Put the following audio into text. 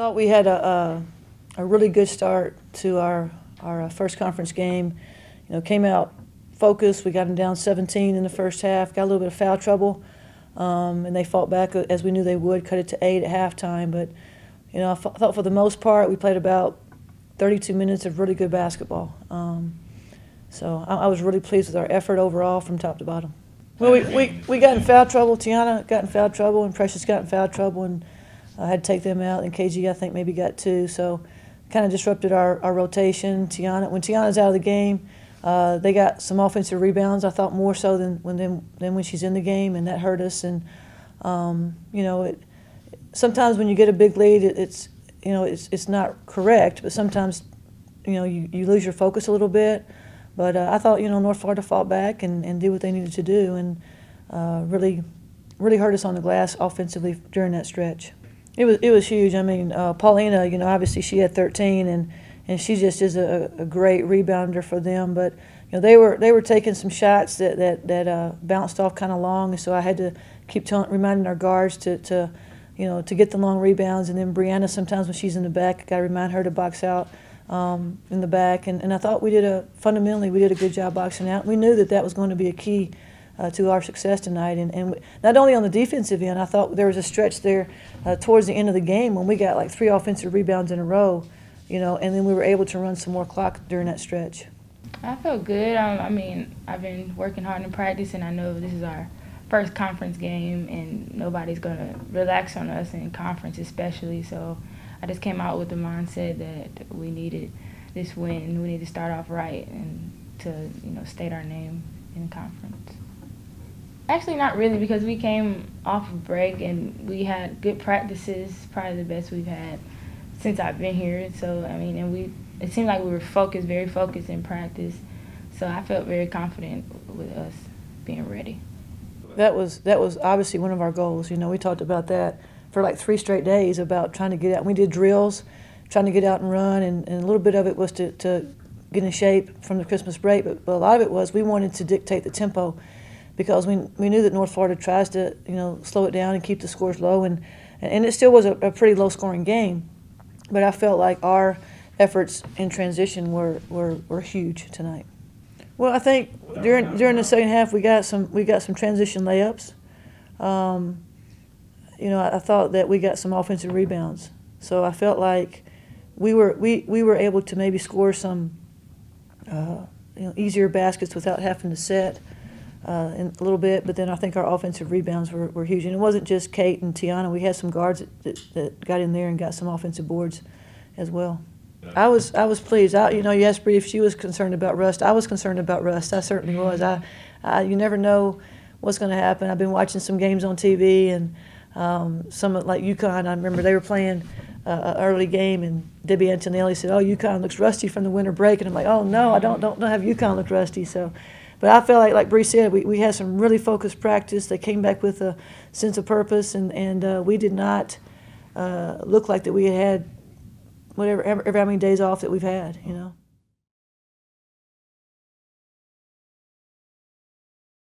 Thought we had a really good start to our first conference game. You know, came out focused. We got them down 17 in the first half. Got a little bit of foul trouble, and they fought back as we knew they would. Cut it to 8 at halftime. But you know, I thought for the most part we played about 32 minutes of really good basketball. So I was really pleased with our effort overall from top to bottom. Well, we got in foul trouble. Tiana got in foul trouble, and Precious got in foul trouble, and I had to take them out. And KG, I think, maybe got 2. So kind of disrupted our rotation. When Tiana's out of the game, they got some offensive rebounds. I thought more so than when she's in the game, and that hurt us. And you know, sometimes when you get a big lead, it's not correct. But sometimes, you know, you lose your focus a little bit. But I thought, you know, North Florida fought back and did what they needed to do, and really hurt us on the glass offensively during that stretch. It was huge. I mean, Paulina, you know, obviously she had 13, and she just is a great rebounder for them. But you know, they were taking some shots that bounced off kind of long, and so I had to keep reminding our guards to get the long rebounds. And then Brianna, sometimes when she's in the back, got to remind her to box out in the back. And I thought fundamentally we did a good job boxing out. We knew that was going to be a key to our success tonight, and not only on the defensive end. I thought there was a stretch there towards the end of the game when we got like 3 offensive rebounds in a row, you know, and then we were able to run some more clock during that stretch. I felt good. I mean, I've been working hard in practice, and I know this is our first conference game, and nobody's going to relax on us in conference especially. So I just came out with the mindset that we needed this win. We need to start off right and to, you know, state our name in conference. Actually, not really, because we came off a break and we had good practices, probably the best we've had since I've been here. So, I mean, and it seemed like we were focused, very focused in practice. So I felt very confident with us being ready. That was obviously one of our goals. You know, we talked about that for like 3 straight days about trying to get out. We did drills, trying to get out and run, and a little bit of it was to get in shape from the Christmas break, but a lot of it was we wanted to dictate the tempo, because we knew that North Florida tries to, you know, slow it down and keep the scores low, and it still was a pretty low-scoring game. But I felt like our efforts in transition were huge tonight. Well, I think during the second half we got some transition layups. You know, I thought that we got some offensive rebounds, so I felt like we were able to maybe score some easier baskets without having to set. In a little bit, but then I think our offensive rebounds were huge. And it wasn't just Kate and Tiana. We had some guards that got in there and got some offensive boards as well. I was pleased. You know, you asked Bree if she was concerned about rust. I was concerned about rust. I certainly was. You never know what's going to happen. I've been watching some games on TV, and some like UConn. I remember they were playing an early game, and Debbie Antonelli said, "Oh, UConn looks rusty from the winter break," and I'm like, "Oh no, I don't have UConn look rusty." So. But I felt like Bree said, we had some really focused practice. They came back with a sense of purpose, and we did not look like that we had whatever how many days off that we've had, you know.